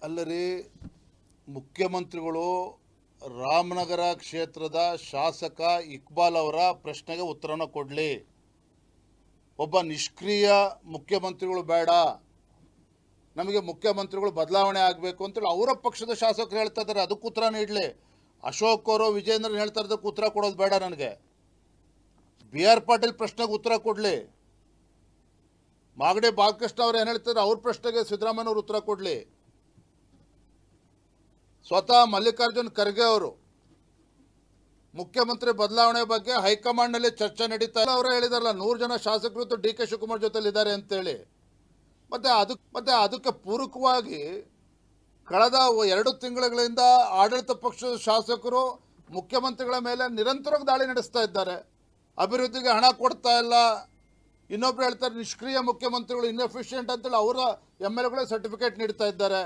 ಅಲ್ಲರಿ ಮುಖ್ಯಮಂತ್ರಿಗಳು ರಾಮನಗರ ಕ್ಷೇತ್ರದ ಶಾಸಕ ಇಕ್ಬಾಲ್ ಅವರ ಪ್ರಶ್ನೆಗೆ ಉತ್ತರನ ಕೊಡಲಿ. ಒಬ್ಬ ನಿಷ್ಕ್ರಿಯ ಮುಖ್ಯಮಂತ್ರಿಗಳು ಬೇಡ, ನಮಗೆ ಮುಖ್ಯಮಂತ್ರಿಗಳು ಬದಲಾವಣೆ ಆಗಬೇಕು ಅಂತೇಳಿ ಅವರ ಪಕ್ಷದ ಶಾಸಕರು ಹೇಳ್ತಾ ಇದ್ದಾರೆ. ಅದಕ್ಕೆ ಉತ್ತರ ನೀಡಲಿ. ಅಶೋಕ್ ಅವರು ವಿಜೇಂದ್ರನ್ ಹೇಳ್ತಾ ಇರೋದಕ್ಕೆ ಉತ್ತರ ಕೊಡೋದು ಬೇಡ. ನನಗೆ ಬಿ ಆರ್ ಪಾಟೀಲ್ ಪ್ರಶ್ನೆಗೆ ಉತ್ತರ ಕೊಡಲಿ. ಮಾಗಡಿ ಬಾಲಕೃಷ್ಣ ಅವರು ಏನು ಹೇಳ್ತಾರೆ ಅವ್ರ ಪ್ರಶ್ನೆಗೆ ಸಿದ್ದರಾಮಯ್ಯನವರು ಉತ್ತರ ಕೊಡಲಿ. ಸ್ವತಃ ಮಲ್ಲಿಕಾರ್ಜುನ್ ಖರ್ಗೆ ಅವರು ಮುಖ್ಯಮಂತ್ರಿ ಬದಲಾವಣೆ ಬಗ್ಗೆ ಹೈಕಮಾಂಡ್ನಲ್ಲಿ ಚರ್ಚೆ ನಡೀತಾ ಇಲ್ಲ. ಅವರೇ ಹೇಳಿದಾರಲ್ಲ 100 ಜನ ಶಾಸಕರು ಡಿ ಕೆ ಶಿವಕುಮಾರ್ ಜೊತೆಲಿ ಇದ್ದಾರೆ ಅಂತೇಳಿ. ಮತ್ತೆ ಅದಕ್ಕೆ ಪೂರಕವಾಗಿ ಕಳೆದ 2 ತಿಂಗಳುಗಳಿಂದ ಆಡಳಿತ ಪಕ್ಷದ ಶಾಸಕರು ಮುಖ್ಯಮಂತ್ರಿಗಳ ಮೇಲೆ ನಿರಂತರವಾಗಿ ದಾಳಿ ನಡೆಸ್ತಾ ಇದ್ದಾರೆ. ಅಭಿವೃದ್ಧಿಗೆ ಹಣ ಕೊಡ್ತಾ ಇಲ್ಲ, ಇನ್ನೊಬ್ರು ಹೇಳ್ತಾರೆ ನಿಷ್ಕ್ರಿಯ ಮುಖ್ಯಮಂತ್ರಿಗಳು ಇನ್ಎಫಿಷಿಯೆಂಟ್ ಅಂತೇಳಿ ಅವರ ಎಮ್ ಎಲ್ ಎಗಳೇ ಸರ್ಟಿಫಿಕೇಟ್ ನೀಡ್ತಾ ಇದ್ದಾರೆ.